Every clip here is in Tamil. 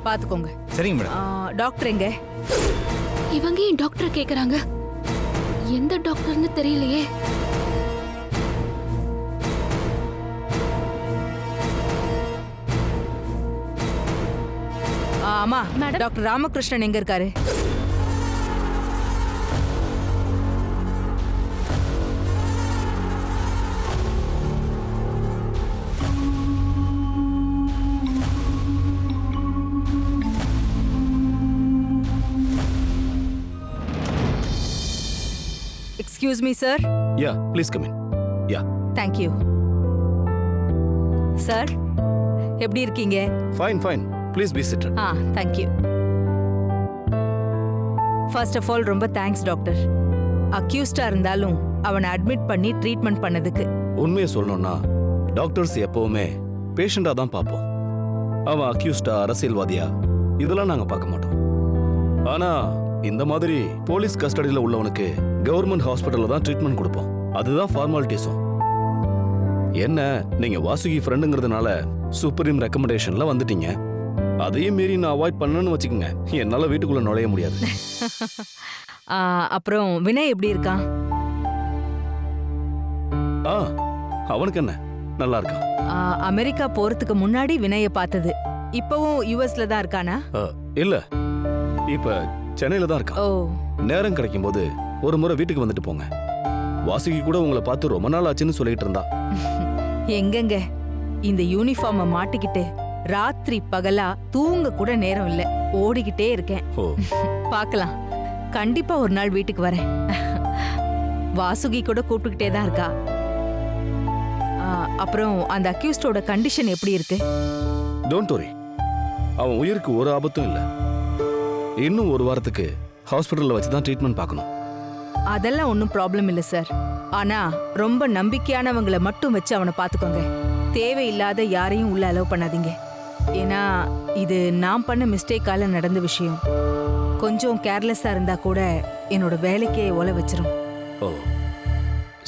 பாத்துக்கோங்க. சரிங்க மேடம். டாக்டர் எங்க? இவங்க ஏன் டாக்டர் கேக்குறாங்க? எந்த டாக்டர்னு தெரியலையே. ஆமா, டாக்டர் ராமகிருஷ்ணன் எங்க இருக்காரு? Excuse me, sir. Yeah, please come in. Yeah. Thank you. Sir, எப்படி இருக்கீங்க? Fine, fine. Please be seated. Thank you. First of all, ரொம்ப thanks டாக்டர். அக்யூஸ்டா இருந்தாலும் அவனை அட்மிட் பண்ணி ட்ரீட்மெண்ட் பண்ணதுக்கு. உண்மையை சொல்லணும்னா டாக்டர்ஸ் எப்பவுமே பேஷண்டா தான் பார்ப்போம். அவன் அக்யூஸ்டா, அரசியல்வாதியா இதெல்லாம் நாங்க பார்க்க மாட்டோம். ஆனா இந்த மாதிரி போலீஸ் கஸ்டடியில உள்ளவனுக்கு கவர்மெண்ட் ஹாஸ்பிட்டல்ல தான் ட்ரீட்மெண்ட் கொடுப்போம். அதுதான் ஃபார்மாலிட்டிஸும். என்ன நீங்க வாசுகி ஃப்ரெண்டுங்கிறதுனால சுப்ரீம் ரெக்கமெண்டேஷன்ல வந்துட்டீங்க. அதையும் மீறி நான் அவாய்ட் பண்ணணும்னு வச்சுக்கோங்க, என்னால வீட்டுக்குள்ள நுழைய முடியாது. அப்புறம் வினய் எப்படி இருக்கான்? அவனுக்கு என்ன, நல்லா இருக்கான். அமெரிக்கா போறதுக்கு முன்னாடி வினய பார்த்தது. இப்பவும் யுஎஸ்ல தான் இருக்கானா? இல்ல, இப்ப சென்னையில தான் இருக்கான். நேரம் கிடைக்கும் போது ஒரு முறை வீட்டுக்கு வந்துட்டு போங்க. வாசுகி கூட உங்களை பார்த்து ரொம்ப நாள் ஆச்சுன்னு சொல்லிட்டு இருந்தா. எங்கங்க, இந்த யூனிஃபார்மை மாட்டிக்கிட்டு ராத்திரி பகலா தூங்க கூட நேரம் இல்ல, ஓடிக்கிட்டே இருக்கேன். பார்க்கலாம், கண்டிப்பா ஒரு நாள் வீட்டுக்கு வரேன். வாசுகி கூட கூப்பிட்டுக்கிட்டே தான் இருக்கா. அப்புறம் அந்த அக்யூஸ்டோட கண்டிஷன் எப்படி இருக்கு? டோன்ட் வரி, அவன் உயிருக்கு ஒரு ஆபத்தும் இல்ல. இன்னும் ஒரு வாரத்துக்கு ஹாஸ்பிட்டல்ல வச்சு தான் ட்ரீட்மெண்ட் பார்க்கணும். அதெல்லாம் ஒன்றும் ப்ராப்ளம் இல்லை சார். ஆனா ரொம்ப நம்பிக்கையானவங்களை மட்டும் வச்சு அவனை பார்த்துக்கோங்க. தேவையில்லாத யாரையும் உள்ள அலோவ் பண்ணாதீங்க. ஏன்னா இது நான் பண்ண மிஸ்டேக்கால நடந்த விஷயம். கொஞ்சம் கேர்லெஸ்ஸா இருந்தா கூட என்னோட வேலைக்கே ஒல வச்சிரும். ஓ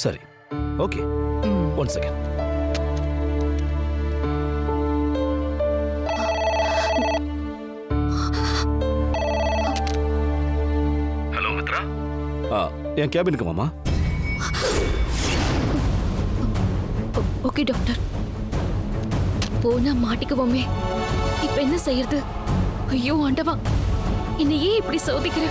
சரி, okay. One second. Hello Mithra. என் கேபினுக்கு மாமா. Okay doctor. போனா மாட்டிக்குவோமே, இப்ப என்ன செய்யறது? ஐயோ ஆண்டவா, என்னை ஏன் இப்படி சோதிக்கிற?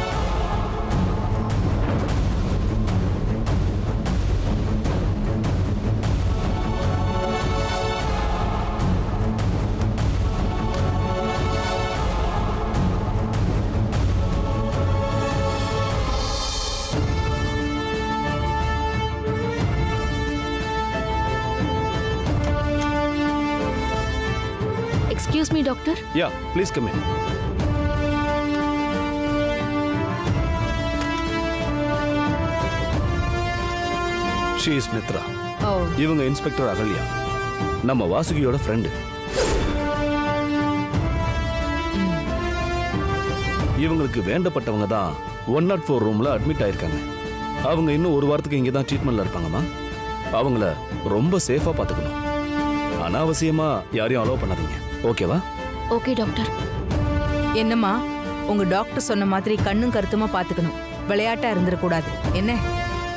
Excuse me, doctor. Yeah, please come in. She is Mitra. இவங்க இன்ஸ்பெக்டர் அகல்யா, நம்ம வாசுகியோட ஃப்ரெண்டு. இவங்களுக்கு வேண்டப்பட்டவங்க தான் 104 ரூம்ல அட்மிட் ஆயிருக்காங்க. அவங்க இன்னும் ஒரு வாரத்துக்கு இங்கே தான் ட்ரீட்மெண்ட்ல இருப்பாங்கம்மா. அவங்கள ரொம்ப சேஃபா பார்த்துக்கணும். அனாவசியமா யாரையும் அலோவ் பண்ணாதீங்க, ஓகேவா? Okay doctor. என்னம்மா, உங்க டாக்டர் சொன்ன மாதிரி கண்ணும் கருத்துமா பாத்துக்கணும். விளையாட்டா இருந்துடக்கூடாது என்ன?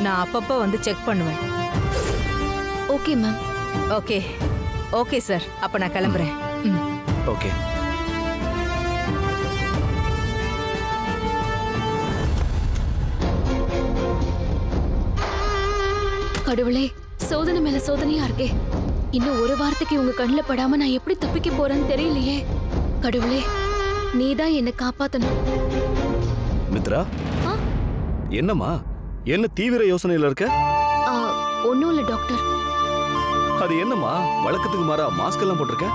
நான் அப்பப்ப வந்து செக் பண்ணுவேன். Okay ma'am. Okay okay sir, அப்ப நான் கிளம்புறேன். ஓகே. கடவுளே, சோதனை மேல சோதனையா இருக்கே. இன்னும் ஒரு வாரத்துக்கு உங்க கண்ணில் படாம நான் எப்படி தப்பிக்க போறேன்னு தெரியலையே. கடவுளே, நீதான் என்னை காப்பாத்தணும். மித்ரா, என்னம்மா, என்ன தீவிர யோசனையில இருக்க? ஒன்னும் இல்ல டாக்டர். அது என்னம்மா, வழக்கத்துக்கு மாறா மாஸ்க் எல்லாம் போட்டிருக்க?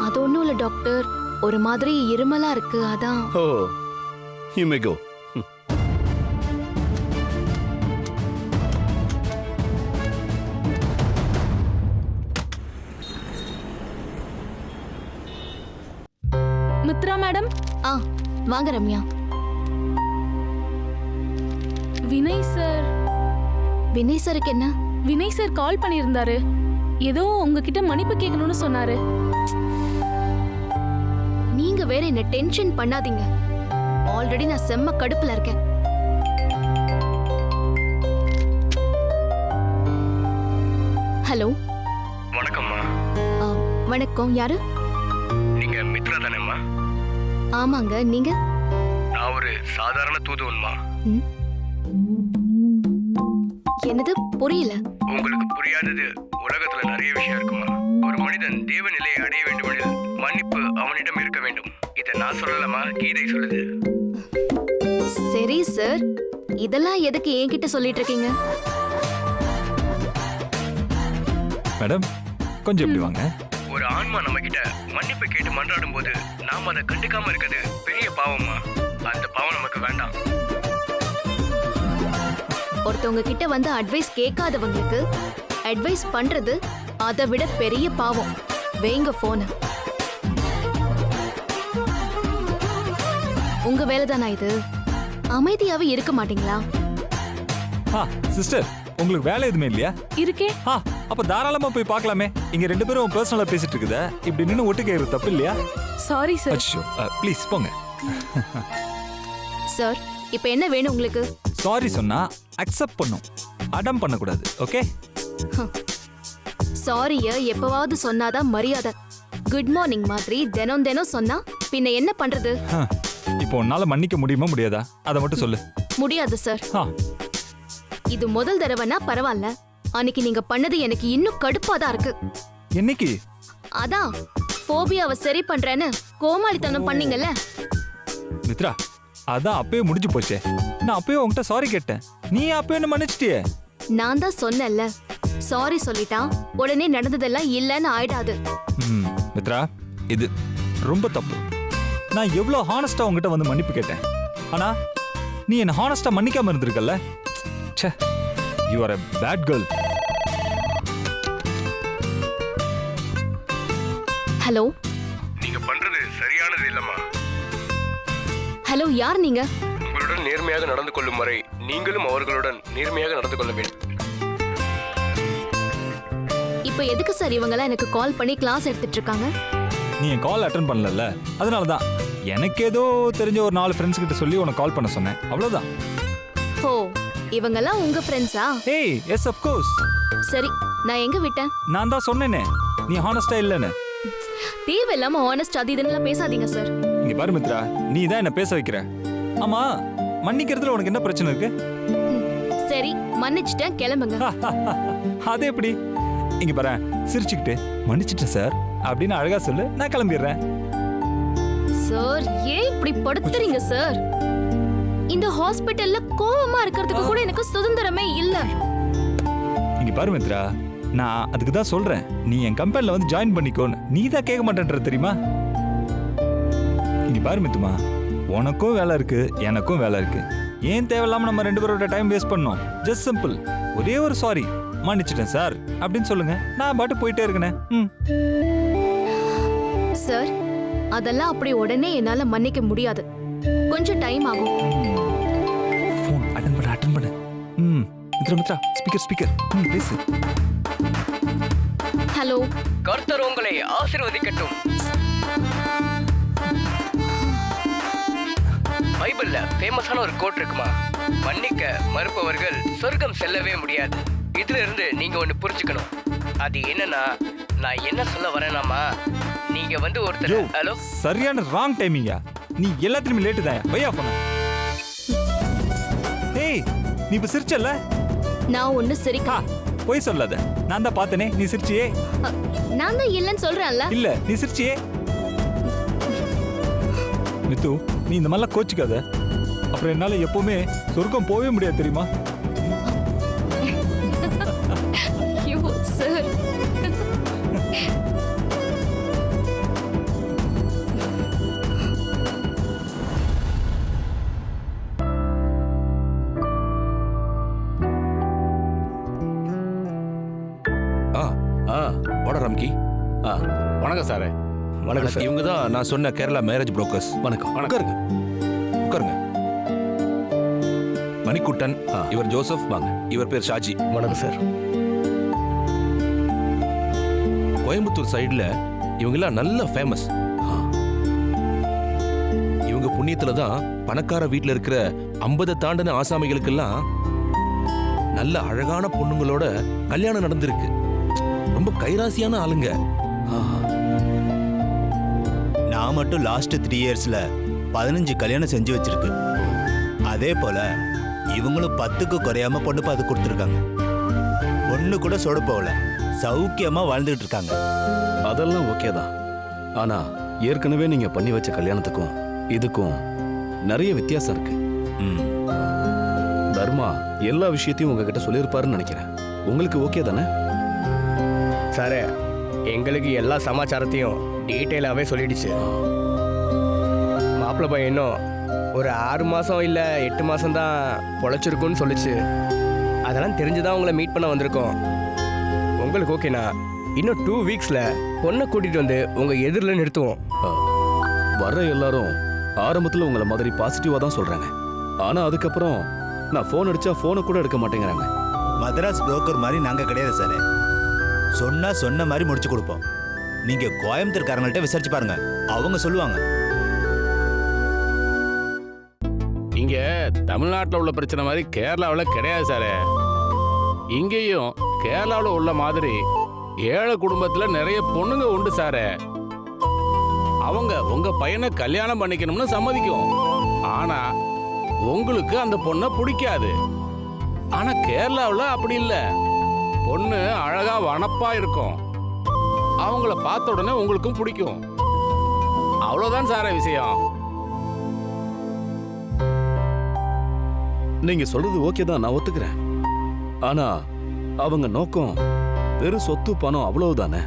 அது ஒன்னும் இல்ல டாக்டர், ஒரு மாதிரி இருமலா இருக்கு, அதான். Oh, you may go. Mithra madam. வாங்க ரம்யா. வினய் சார். வினய் சாருக்கு என்ன? வினய் சார் கால் பண்ணியிருந்தாரு. ஏதோ உங்ககிட்ட மன்னிப்பு கேட்கணும்னு சொன்னாரு. வேற என்ன டென்ஷன் பண்ணாதீங்க. ஆல்ரெடி நான் செம்ம கடுப்புல இருக்கேன். ஹலோ. வணக்கம்மா. வணக்கம். யாரு? நீங்க மித்ரா தானேம்மா? ஆமாங்க. நீங்க? நான் ஒரு சாதாரண தூதுவன்மா. என்னது புரியல? உங்களுக்கு புரியாதது உலகத்துல நிறைய விஷயம் இருக்குமா. ஒரு மனிதன் தேவ நிலையை அடைய வேண்டுமெனில் மன்னிப்பு அவனிடம் இருக்க வேண்டும். இதை நான் சொல்லலாமா, கீதை சொல்லுது. சரி சார், இதெல்லாம் எதுக்கு என்கிட்ட சொல்லிட்டு இருக்கீங்க? மேடம் கொஞ்சம் இப்படி வாங்க. ஒரு ஆன்மா நம்ம கிட்ட மன்னிப்பு கேட்டு மன்றாடும் போது நாம அதை கண்டுக்காம இருக்கிறது பெரிய பாவமா. அந்த பாவம் நமக்கு வேண்டாம். ஒருத்தவங்க கிட்ட வந்து அட்வைஸ் கேட்காதவங்களுக்கு அட்வைஸ் பண்றது அதை விட பெரிய பாவம். வைங்க போன. உங்க வேலைதானா இது? அமைதியாவே இருக்க மாட்டீங்களா? சிஸ்டர், உங்களுக்கு வேலை எதுவுமே இல்லையா? இருக்கே. அப்ப தாராளமா போய் பார்க்கலாமே. இங்க ரெண்டு பேரும் பர்சனலா பேசிட்டு இருக்குதா? இப்படி நின்னு ஒட்டு கேக்குறது தப்பு இல்லையா? Sorry sir. அச்சோ, ப்ளீஸ் போங்க. சார், இப்போ என்ன வேணும் உங்களுக்கு? சாரி சொன்னா அக்செப்ட் பண்ணும், அடம் பண்ணக்கூடாது. ஓகே? சாரிய எப்பவாவது சொன்னாதான் மரியாதை. குட் மார்னிங் மாதிரி தினம் தினம் சொன்னா பின்ன என்ன பண்றது? இப்போ உன்னால மன்னிக்க முடியுமா முடியாதா? அதை மட்டும் சொல்லு. முடியாது சார். இது முதல் தடவைனா பரவாயில்ல. அன்னைக்கு நீங்க பண்ணது எனக்கு இன்னும் கடுப்பாதான் இருக்கு. என்னைக்கு? அதான் போபியாவை சரி பண்றேன்னு கோமாளித்தனம் பண்ணீங்கல்ல. மித்ரா, அதான் அப்பயே முடிஞ்சு போச்சே. நான் அப்பயே உன்கிட்ட சாரி கேட்டேன், நீ அப்பயே என்ன மன்னிச்சிட்டியே. நான் தான் சொன்னேன்ல, சாரி சொல்லிட்டா உடனே நடந்ததெல்லாம் இல்லன்னு ஆயிடாது. மித்ரா, இது ரொம்ப தப்பு. நான் எவ்வளவு ஹானஸ்டா உங்ககிட்ட வந்து மன்னிப்பு கேட்டேன். ஆனா நீ என்ன ஹானஸ்டா மன்னிக்காம இருந்திருக்கல்ல. ச்சே, you are a bad girl. Hello. நீங்க பண்றது சரியானது இல்லம்மா. ஹலோ, யார் நீங்க? உங்களுடன் நேர்மையாக நடந்து கொள்ளும் வரை நீங்களும் அவர்களுடன் நேர்மையாக நடந்து கொள்ள வேண்டும். இப்போ எதுக்கு சார் இவங்கெல்லாம் எனக்கு கால் பண்ணி கிளாஸ் எடுத்துட்டு இருக்காங்க? நீ என் கால் அட்டன் பண்ணல, அதனால தான் எனக்கு ஏதோ தெரிஞ்ச ஒரு 4 ஃப்ரெண்ட்ஸ் கிட்ட சொல்லி உனக்கு கால் பண்ண சொன்னேன். அவ்வளவுதான். ஓ, இவங்கெல்லாம் உங்க ஃப்ரெண்ட்ஸா? ஏய், எஸ் ஆஃப் கோர்ஸ். சரி, நான் எங்க விட்டேன்? நான் தான் சொன்னேனே நீ ஹானஸ்டா இல்லன்னு. தேவையில்லாம ஹானஸ்ட் அது இதுன்னு பேசாதீங்க சார். இங்க பாரு மித்ரா, நீ தான் என்ன பேச வைக்கிற. ஆமா, மன்னிக்கிறதுல உனக்கு என்ன பிரச்சனை இருக்கு? சரி, மன்னிச்சிட்டேன், கிளம்புங்க. அது எப்படி? இங்க பாரு, சிரிச்சுக்கிட்டு மன்னிச்சிட்டேன் சார் அப்படின்னு அழகா சொல்லு, நான் கிளம்பிடுறேன். சார், ஏன் இப்படி படுத்துறீங்க சார்? இந்த ஹாஸ்பிடல்ல கோவமா இருக்கிறதுக்கு கூட எனக்கு சுதந்திரமே இல்ல. இங்க பாரு மித்ரா, நான் அதுக்கு தான் சொல்றேன், நீ என் கம்பெனில வந்து ஜாயின் பண்ணிக்கோன்னு. நீ தான் கேட்க மாட்டேன்ற தெரியுமா? இங்க பாரு மித்துமா, உனக்கும் வேலை இருக்கு, எனக்கும் வேலை இருக்கு. ஏன் தேவையில்லாம நம்ம 2 பேரோட டைம் வேஸ்ட் பண்ணோம்? ஜஸ்ட் சிம்பிள், ஒரே ஒரு சாரி, மன்னிச்சிட்டேன் சார் அப்படின்னு சொல்லுங்க, நான் பாட்டு போயிட்டே இருக்கேன். சார், அதெல்லாம் அப்படி உடனே என்னால மன்னிக்க முடியாது. கொஞ்சம் டைம் ஆகும். ஃபோன் அட்டெண்ட் பண்ணு. மித்ரா, ஸ்பீக்கர் பேசு. ஹலோ. கர்த்தர் உங்களை ஆசீர்வதிக்கட்டும். பைபிள்ல ஃபேமஸான ஒரு கோட் இருக்குமா, மன்னிக்க மறுப்பவர்கள் சொர்க்கம் செல்லவே முடியாது. இதுல இருந்து நீங்க ஒண்ணு புரிஞ்சுக்கணும். அது என்னன்னா, நான் என்ன சொல்ல வரேனாமா, நீங்க வந்து ஒருத்தர். ஹலோ, சரியான ராங் டைமிங்கா. நீ எல்லாத்துலயுமே லேட்டு தான். வையா போன. ஏய், நீ இப்ப சிரிச்சல்ல? நான் ஒண்ணு சிரிக்க. போய் சொல்லாத, நான் தான் பார்த்தனே நீ சிரிச்சியே. நான் தான் இல்லன்னு சொல்றேன்ல. இல்ல, நீ சிரிச்சியே. மித்து, நீ இந்த மாதிரிலாம் கோச்சிக்காத. அப்புறம் என்னால எப்பவுமே சொர்க்கம் போகவே முடியாது தெரியுமா? ஐயோ சார். வாடா ராம்கி. வணக்கம் சார். வணக்கம் சார். இவங்க தான் நான் சொன்ன கேரளா மேரேஜ் புரோக்கர்ஸ். வணக்கம். உட்காருங்க. மணிக்குட்டன், இவர் ஜோசப், வாங்க. இவர் பேர் ஷாஜி. வணக்கம் சார். கோயம்புத்தூர் சைடுல இவங்கெல்லாம் நல்ல ஃபேமஸ். இவங்க புண்ணியத்துல தான் பணக்கார வீட்ல இருக்கிற 50 தாண்டின ஆசாமிகளுக்கெல்லாம் நல்ல அழகான பொண்ணுங்களோட கல்யாணம் நடந்திருக்கு. ரொம்ப கைராசியான ஆளுங்க. ஆஹா. நான் மட்டும் லாஸ்ட் 3 இயர்ஸ்ல 15 கல்யாணம் செஞ்சு வச்சிருக்கு. அதே போல இவங்களும் 10க்கு குறையாம பொண்ணு பார்த்து கொடுத்துருக்காங்க. பொண்ணு கூட சொட போகல, சௌக்கியமா வாழ்ந்துட்டு இருக்காங்க. அதெல்லாம் ஓகே தான். ஆனா ஏற்கனவே நீங்க பண்ணி வச்ச கல்யாணத்துக்கும் இதுக்கும் நிறைய வித்தியாசம் இருக்கு. ம். தர்மா எல்லா விஷயத்தையும் உங்ககிட்ட சொல்லியிருப்பாருன்னு நினைக்கிறேன். உங்களுக்கு ஓகே தானே? சார், எங்களுக்கு எல்லா சமாச்சாரத்தையும் டீட்டெயிலாகவே சொல்லிடுச்சு. மாப்பிள்ளை பையன் இன்னும் ஒரு 6 மாதம் இல்லை 8 மாதம் தான் பொழைச்சிருக்குன்னு சொல்லிச்சு. அதெல்லாம் தெரிஞ்சுதான் உங்களை மீட் பண்ண வந்திருக்கோம். உங்களுக்கு ஓகேண்ணா இன்னும் 2 வீக்ஸில் பொண்ணை கூட்டிகிட்டு வந்து உங்கள் எதிரில் நிறுத்துவோம். வர்ற எல்லாரும் ஆரம்பத்துல உங்களை மாதிரி பாசிட்டிவா தான் சொல்றாங்க. ஆனா அதுக்கப்புறம் நான் ஃபோன் அடிச்சா ஃபோனை கூட எடுக்க மாட்டேங்கிறாங்க. மதராஸ் புரோக்கர் மாதிரி நாங்க கிடையாது சார். சொன்ன மாதிரி முடிச்சு கொடுப்போம். நீங்க கோயம்புத்தூர்காரங்கள்ட்ட விசாரிச்சு பாருங்க, அவங்க சொல்லுவாங்க. இங்க தமிழ்நாட்டில் உள்ள பிரச்சனை மாதிரி கேரளாவில் கிடையாது சார். இங்கேயும் கேரளாவில் உள்ள மாதிரி ஏழை குடும்பத்தில் நிறைய பொண்ணுங்க உண்டு சார். அவங்க உங்க பையனை கல்யாணம் பண்ணிக்கணும்னு சம்மதிக்கும். ஆனா உங்களுக்கு அந்த பொண்ணை பிடிக்காது. ஆனா கேரளாவில் அப்படி இல்லை. பொண்ணு அழகா வனப்பா இருக்கும். அவங்கள பார்த்த உடனே உங்களுக்கும் பிடிக்கும். அவ்வளவுதான் சார் விஷயம். நீங்க சொல்றது ஓகே தான், நான் ஒத்துக்கிறேன். ஆனா அவங்க நோக்கம் வெறும் சொத்து பணம் அவ்வளவுதானே.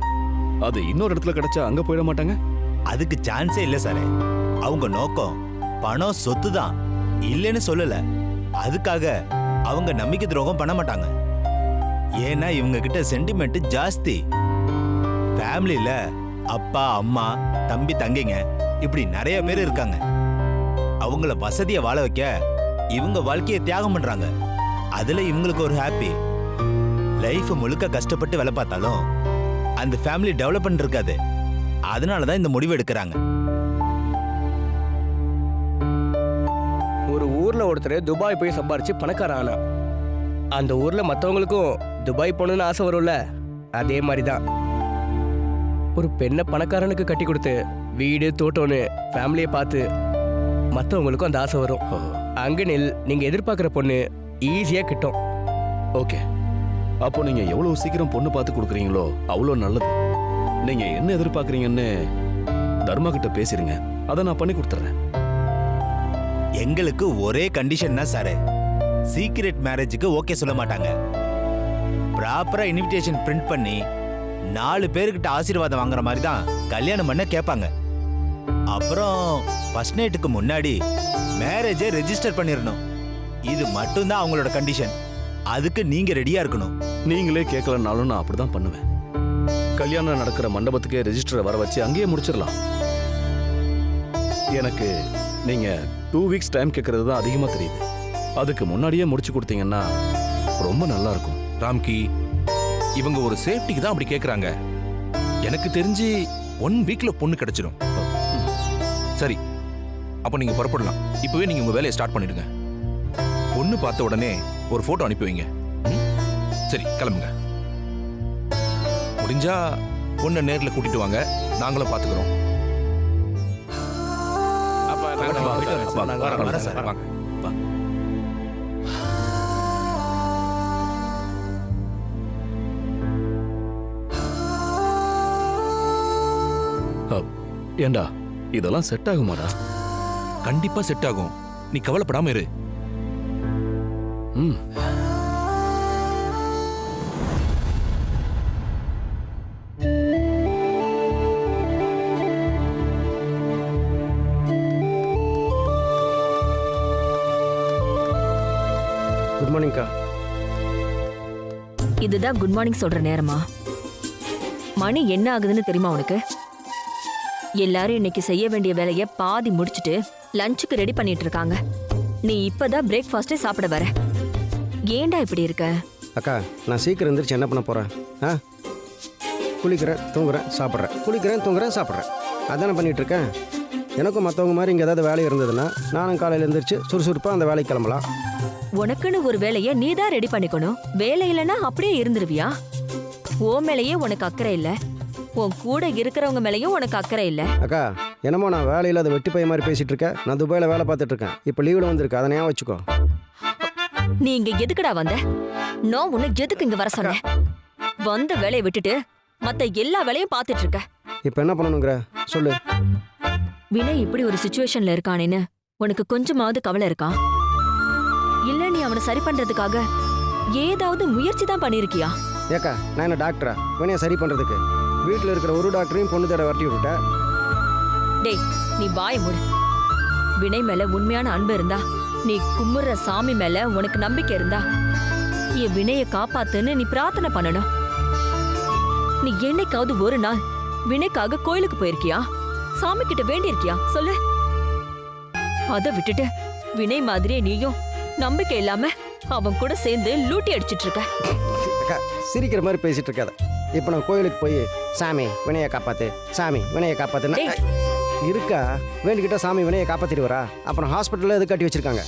அது இன்னொரு இடத்துல கிடைச்சா அங்க போயிட மாட்டாங்க? அதுக்கு சான்ஸே இல்லை சார். அவங்க நோக்கம் பணம் சொத்து தான், இல்லைன்னு சொல்லல. அதுக்காக அவங்க நம்பிக்கை துரோகம் பண்ண மாட்டாங்க. ஏன்னா இவங்க கிட்ட சென்டிமெண்ட் ஜாஸ்தி. ஃபேமிலியில அப்பா அம்மா தம்பி தங்கைங்க இப்படி நிறைய பேர் இருக்காங்க. அவங்கள வசதியை வாழ வைக்க இவங்க வாழ்க்கையை தியாகம் பண்றாங்க. அதுல இவங்களுக்கு ஒரு ஹாப்பி. லைஃப் முழுக்க கஷ்டப்பட்டு வேலை பார்த்தாலும் அந்த ஃபேமிலி டெவலப்மெண்ட் இருக்காது. அதனாலதான் இந்த முடிவு எடுக்கிறாங்க. ஒரு ஊரில் ஒருத்தர் துபாய் போய் சம்பாரிச்சு பணக்காரன் ஆனா அந்த ஊரில் மற்றவங்களுக்கும் துபாய் போகணுன்னு ஆசை வரும்ல, அதே மாதிரி தான் ஒரு பெண்ணை பணக்காரனுக்கு கட்டி கொடுத்து வீடு தோட்டம்னு ஃபேமிலியை பார்த்து மற்றவங்களுக்கும் அந்த ஆசை வரும். அங்கனில் நீங்கள் எதிர்பார்க்குற பொண்ணு ஈஸியாக கிட்டும். ஓகே, அப்போ நீங்க எவ்வளவு சீக்கிரம் பொண்ணு பார்த்து கொடுக்குறீங்களோ அவ்வளோ நல்லது. நீங்க என்ன எதிர்பார்க்குறீங்கன்னு தர்மா கிட்ட பேசிருங்க, அதை நான் பண்ணி கொடுத்துட்றேன். எங்களுக்கு ஒரே கண்டிஷன் தான் சார். சீக்ரெட் மேரேஜுக்கு ஓகே சொல்ல மாட்டாங்க. ப்ராப்பரா இன்விடேஷன் பிரிண்ட் பண்ணி 4 பேருக்கிட்ட ஆசீர்வாதம் வாங்குற மாதிரி தான் கல்யாணம் பண்ண கேட்பாங்க. அப்புறம் ஃபர்ஸ்ட் நைட்டுக்கு முன்னாடி மேரேஜை ரெஜிஸ்டர் பண்ணிடணும். இது மட்டும்தான் அவங்களோட கண்டிஷன். அதுக்கு நீங்க ரெடியா இருக்கணும். நீங்களே கேட்கலனாலும் நான் அப்படிதான் பண்ணுவேன். கல்யாணம் நடக்கிற மண்டபத்துக்கே ரெஜிஸ்டரை வர வச்சு அங்கேயே முடிச்சிடலாம். எனக்கு நீங்க 2 வீக்ஸ் டைம் கேட்கறது தான் அதிகமா தெரியுது. அதுக்கு முன்னாடியே முடிச்சு கொடுத்தீங்கன்னா ரொம்ப நல்லா இருக்கும். ராம்கி, இவங்க ஒரு சேஃப்டிக்கு தான் அப்படி கேக்குறாங்க. எனக்கு தெரிஞ்சு 1 வீக்ல பொண்ணு கிடைச்சிடும். சரி, அப்ப நீங்க புறப்படலாம். இப்பவே நீங்க உங்க வேலையை ஸ்டார்ட் பண்ணிடுங்க. பொண்ணு பார்த்த உடனே ஒரு போட்டோ அனுப்பி வைங்க. சரி, கிளம்புங்க. முடிஞ்சா பொண்ணை நேர்ல கூட்டிட்டு வாங்க, நாங்களும் பாத்துக்கிறோம். வரேன் சார். வாங்க. ஏண்டா இதெல்லாம் செட் ஆகுமாடா? கண்டிப்பா செட் ஆகும், நீ கவலைப்படாம இரு. ம். குட் மார்னிங்க்கா. இதுதான் குட் மார்னிங் சொல்ற நேரமா? மணி என்ன ஆகுதுன்னு தெரியுமா உனக்கு? எல்லாரும் இன்னைக்கு செய்ய வேண்டிய வேலைய பாதி முடிச்சிட்டு லஞ்சுக்கு ரெடி பண்ணிட்டு இருக்காங்க. நீ இப்பதான் பிரேக்ஃபாஸ்டே சாப்பிட வர. ஏன்டா இப்படி இருக்க? அக்கா, நான் சீக்கிரம் எந்திரிச்சு என்ன பண்ண போகிறேன்? குளிக்கிறேன், தூங்குறேன், சாப்பிட்றேன், குளிக்கிறேன், தூங்குறேன், சாப்பிட்றேன். அதானே பண்ணிட்டு இருக்கேன். எனக்கும் மற்றவங்க மாதிரி இங்கே ஏதாவது வேலை இருந்ததுன்னா நானும் காலையில் எழுந்திரிச்சு சுறுசுறுப்பாக அந்த வேலைக்கு கிளம்பலாம். உனக்குன்னு ஒரு வேலையை நீ தான் ரெடி பண்ணிக்கணும். வேலை இல்லைன்னா அப்படியே இருந்துருவியா? ஓ மேலேயே உனக்கு அக்கறை இல்ல, உன் கூட இருக்கிறவங்க மேலேயும் உனக்கு அக்கறை இல்ல. அக்கா, என்னமோ நான் வேலையில் அதை வெட்டி பைய மாதிரி பேசிகிட்டு இருக்கேன். நான் துபாயில் வேலை பார்த்துட்டு இருக்கேன். இப்போ லீவில் வந்திருக்கு, அதை ஞாபகம் வச்சுக்கோ. நீ இங்க எதுக்குடா வந்த? நான் உன்னை எதுக்கு இங்க வர சொன்னேன்? வந்த வேலையை விட்டுட்டு மத்த எல்லா வேலையும் பார்த்துட்டு இருக்க. இப்போ என்ன பண்ணணுங்கிற சொல்லு. வினய் இப்படி ஒரு சிச்சுவேஷன்ல இருக்கானேன்னு உனக்கு கொஞ்சமாவது கவலை இருக்கா? இல்ல நீ அவனை சரி பண்றதுக்காக ஏதாவது முயற்சி தான் பண்ணிருக்கியா? ஏக்கா, நான் என்ன டாக்டரா வினையை சரி பண்ணுறதுக்கு? வீட்டில் இருக்கிற ஒரு டாக்டரையும் பொண்ணு தேட வரட்டி விட்டுட்டேன். டேய், நீ வாய மூடு. வினய் மேல உண்மையான அன்பு இருந்தா, நீ கும்பிடுற சாமி மேல உனக்கு நம்பிக்கை இருந்தா, என் வினைய காப்பாத்துன்னு நீ பிரார்த்தனை பண்ணணும். நீ என்னைக்காவது ஒரு நாள் வினைக்காக கோயிலுக்கு போயிருக்கியா? சாமி கிட்ட வேண்டியிருக்கியா? சொல்லு. அதை விட்டுட்டு வினய் மாதிரியே நீயும் நம்பிக்கை இல்லாம அவன் கூட சேர்ந்து லூட்டி அடிச்சிட்டு இருக்க. அக்கா, சிரிக்கிற மாதிரி பேசிட்டு இருக்காத. இப்போ நான் கோயிலுக்கு போய் சாமி வினையை காப்பாத்து, சாமி வினையை காப்பாத்துன்னா இருக்கா? வேண்டிக்கிட்ட சாமி வினையை காப்பாத்திடுவாரா? அப்புறம் ஹாஸ்பிட்டலில் எது கட்டி வச்சிருக்காங்க?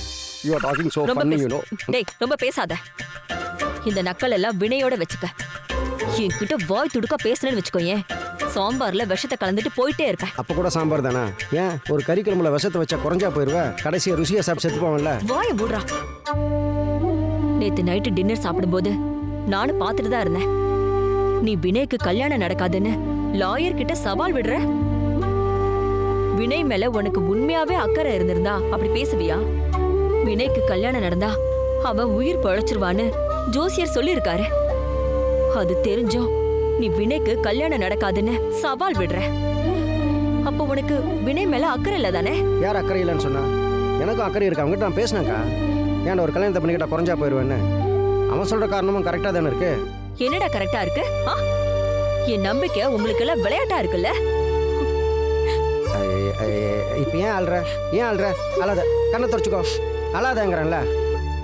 You are talking so funny, you know. டேய், ரொம்ப பேசாத. இந்த நக்கல் எல்லாம் வினையோட வச்சுக்க. என்கிட்ட வாய் துடுக்க பேசுனேன்னு வச்சுக்கோயேன், சாம்பார்ல விஷத்தை கலந்துட்டு போயிட்டே இருப்பேன். அப்போ கூட சாம்பார் தானே? ஏன் ஒரு கறி குழம்புல விஷத்தை வச்சா குறைஞ்சா போயிடுவேன்? கடைசியை ருசியை சாப்பிட்டு செத்து போவேன்ல. வாய மூடுறா. நேத்து நைட்டு டின்னர் சாப்பிடும்போது நானும் பார்த்துட்டு தான் இருந்தேன். நீ வினய்க்கு கல்யாணம் நடக்காதுன்னு லாயர் கிட்ட சவால் விடுற. வினய் மேல உனக்கு உண்மையாவே அக்கறை இருந்திருந்தா அப்படி பேசுவியா? வினய்க்கு கல்யாணம் நடந்தா அவன் உயிர் பழைச்சிருவான்னு ஜோசியர் சொல்லியிருக்காரு. அது தெரிஞ்சும் நீ வினய்க்கு கல்யாணம் நடக்காதுன்னு சவால் விடுற. அப்போ உனக்கு வினய் மேல அக்கறை இல்ல தானே? யார் அக்கறை இல்லைன்னு சொன்னா? எனக்கும் அக்கறை இருக்கு. அவங்ககிட்ட நான் பேசினேக்கா. ஏன்டா ஒரு கல்யாணத்தை பண்ணிக்கிட்டா குறைஞ்சா போயிடுவேன்னு. அவன் சொல்ற காரணமும் கரெக்டா தானே இருக்கு. என்னடா கரெக்டா இருக்கு? என் நம்பிக்கை உங்களுக்கு எல்லாம் விளையாட்டா இருக்குல்ல? இப்போ ஏன் அழுற? ஏன் அழுற? அழாத, கண்ணை துடைச்சிக்கோ. அழாதங்கிறேன்ல.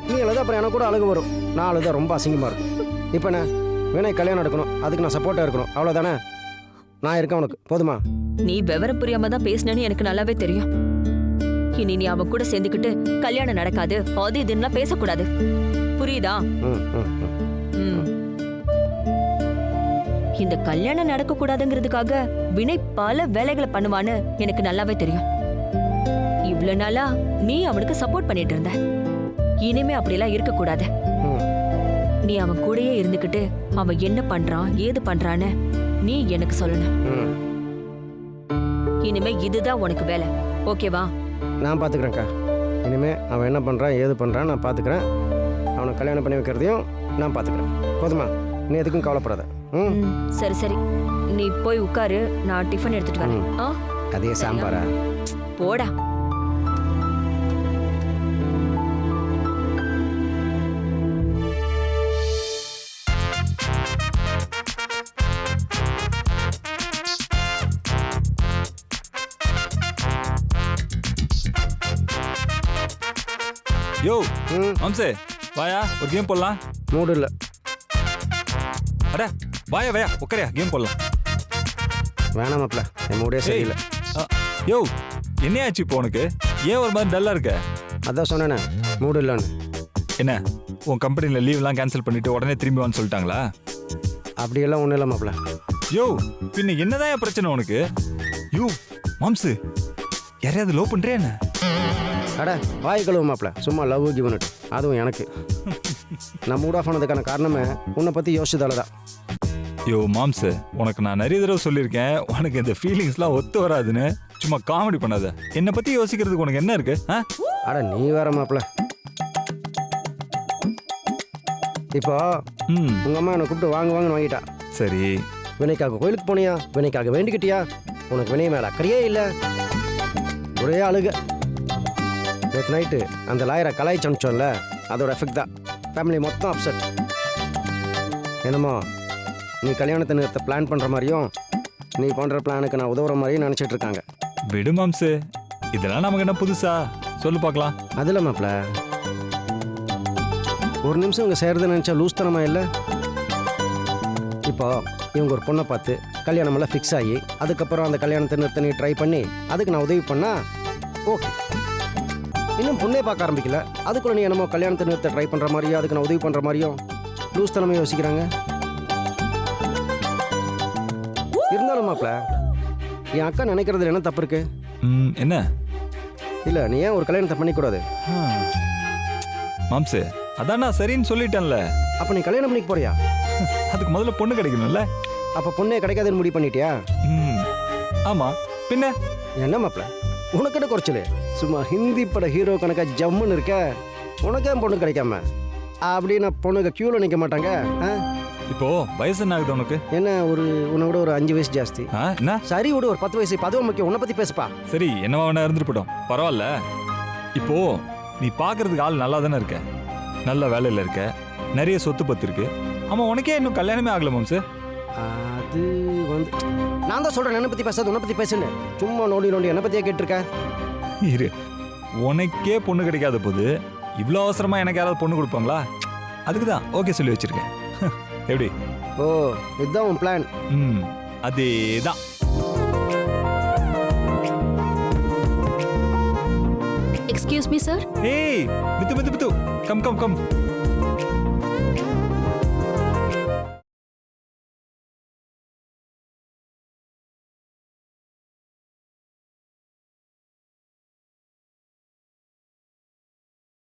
நீ அழுத அப்புறம் எனக்கு கூட அழுகு வரும். நான் அழுத ரொம்ப அசிங்கமாக இருக்கும். இப்போ என்ன வினய் கல்யாணம் எடுக்கணும், அதுக்கு நான் சப்போர்ட்டாக இருக்கணும், அவ்வளோதானே? நான் இருக்கேன் உனக்கு, போதுமா? நீ விவரம் புரியாம தான் பேசினேன்னு எனக்கு நல்லாவே தெரியும். இனி நீ அவன் கூட சேர்ந்துக்கிட்டு கல்யாணம் நடக்காது அது இதுன்னா பேசக்கூடாது, புரியுதா? ம். இந்த கல்யாணம் நடக்க கூடாதுங்கிறதுக்காக வினய் பல வேலைகளை பண்ணுவான்னு எனக்கு நல்லாவே தெரியும். இவ்வளவு நாளா நீ அவனுக்கு சப்போர்ட் பண்ணிட்டு இருந்த. இனிமே அப்படிலாம் இருக்க கூடாது. நீ அவன் கூடயே இருந்துகிட்டு அவன் என்ன பண்றான் ஏது பண்றான்னு நீ எனக்கு சொல்லணும். இனிமே இதுதான் உனக்கு வேலை, ஓகேவா? நான் பார்த்துக்கிறேன்க்கா. இனிமே அவன் என்ன பண்ணுறான் ஏது பண்ணுறான் நான் பார்த்துக்கிறேன். அவனை கல்யாணம் பண்ணி வைக்கிறதையும் நான் பார்த்துக்கிறேன், போதுமா? நீ எதுக்கும் கவலைப்படாத. சரி சரி, நீ போய் உட்காரு, நான் டிஃபன் எடுத்துட்டு வரேன். அதே சாம்பாரா? போடா. யோ மாம்சே, வாயா ஒரு கேம் போடலாம். மூடு இல்லை. அட வாயா வாயா உட்காரியா, கேம் போடலாம். வேணாம் மாப்ள, என் மூடே சரியில்லை. யோ என்னையாச்சு இப்போ உனக்கு? ஏன் ஒரு மாதிரி டல்லா இருக்க? அதான் சொன்னேனே மூடு இல்லைன்னு. என்ன உன் கம்பெனியில் லீவ்லாம் கேன்சல் பண்ணிட்டு உடனே திரும்பி வான்னு சொல்லிட்டாங்களா? அப்படியெல்லாம் ஒன்றும் இல்லை மாப்ள. யோ பின்ன என்னதான் பிரச்சனை உனக்கு? யோ மாம்சு, யாரையாவது லவ் பண்றியா என்ன? அட வாய் கழுவு மாப்ள, சும்மா லவ் கிவன் இட். அதுவும் எனக்கு. நான் மூட் ஆஃப் ஆனதுக்கான காரணமே உன்னை பற்றி யோசிச்சதால தான். யோ மாம்சு, உனக்கு நான் நிறைய தடவை சொல்லியிருக்கேன், உனக்கு இந்த ஃபீலிங்ஸ்லாம் ஒத்து வராதுன்னு. சும்மா காமெடி பண்ணாத. என்னை பற்றி யோசிக்கிறதுக்கு உனக்கு என்ன இருக்கு? அட நீ வேற மாப்ள. இப்போ உங்க அம்மா என்னை கூப்பிட்டு வாங்குவாங்கன்னு வாங்கிட்டா. சரி, வினைக்காக கோயிலுக்கு போனியா? வினைக்காக வேண்டிக்கிட்டியா? உனக்கு வினை மேலே அக்கறையே இல்லை, ஒரே அழுக. நேற்று நைட்டு அந்த லாயரை கலாய்ச்சி அனுப்பிச்சோம்ல, அதோட எஃபெக்ட் தான். ஃபேமிலி மொத்தம் அப்செட். என்னமோ நீ கல்யாணத்தை நிறுத்த பிளான் பண்ணுற மாதிரியும் நீ பண்ணுற பிளானுக்கு நான் உதவுற மாதிரியும் நினச்சிட்டு இருக்காங்க. விடு மாம்சு, இதெல்லாம் நமக்கு என்ன புதுசா? சொல்லு பார்க்கலாம். அதில் மாப்ள, ஒரு நிமிஷம் இவங்க செய்கிறத நினச்சா லூஸ்தனமா இல்லை? இப்போ இவங்க ஒரு பொண்ணை பார்த்து கல்யாணம் எல்லாம் ஃபிக்ஸ் ஆகி அதுக்கப்புறம் அந்த கல்யாணத்தை நிறுத்த நீ ட்ரை பண்ணி அதுக்கு நான் உதவி பண்ணா ஓகே. இன்னும் பொண்ணே பார்க்க ஆரம்பிக்கல, அதுக்குள்ள நீ என்னமோ கல்யாணத்தை நிறுத்த ட்ரை பண்ணுற மாதிரியும் அதுக்கு நான் உதவி பண்ணுற மாதிரியும் லூஸ் தனமே யோசிக்கிறாங்க. இருந்தாலும் மாப்ள, என் அக்கா நினைக்கிறதுல என்ன தப்பு இருக்கு? என்ன இல்லை, நீ ஏன் ஒரு கல்யாணத்தை பண்ணிக்கூடாது? மாம்சு, அதான் நான் சரின்னு சொல்லிட்டேன்ல. அப்போ நீ கல்யாணம் பண்ணிக்க போறியா? அதுக்கு முதல்ல பொண்ணு கிடைக்கணும்ல. அப்போ பொண்ணே கிடைக்காதுன்னு முடிவு பண்ணிட்டியா? ஆமா, பின்ன என்ன மாப்ள, உனக்கு என்ன குறைச்சல்? சும்மா ஹிந்தி பட ஹீரோ கணக்கா ஜம்முன்னு இருக்க, உனக்கே பொண்ணு கிடைக்காம அப்படின்னு பொண்ணுங்க கியூவில் நிற்க மாட்டாங்க. இப்போ வயசு என்ன ஆகுது உனக்கு? என்ன, உன்னை விட ஒரு 5 வயசு ஜாஸ்தி. என்ன சரி விடு, ஒரு 10 வயசு. அதுவும் முக்கியம், உன்னை பற்றி பேசுப்பா. சரி, என்னவா வேணா இருந்துட்டு போட்டோம், பரவாயில்ல. இப்போ நீ பார்க்கறதுக்கு ஆள் நல்லா தானே இருக்க, நல்ல வேலையில் இருக்க, நிறைய சொத்து பத்து இருக்கு. ஆமா, உனக்கே இன்னும் கல்யாணமே ஆகல மாம்சு. அது வந்து நான் தான் சொல்கிறேன், என்னை பற்றி பேசாது உன்னை பற்றி பேசுன்னு. சும்மா நோண்டி நோண்டி என்னை பற்றியே கேட்டிருக்க. இரு, உனக்கே பொண்ணு கிடைக்காத போது இவ்வளோ அவசரமா எனக்கு யாராவது பொண்ணு கொடுப்பாங்களா? அதுக்கு தான் ஓகே சொல்லி வச்சிருக்கேன். எப்படி? ஓ, இதுதான் உன் பிளான்? அதேதான். Excuse me sir. ஏய், Mithu Mithu Mithu, come come come.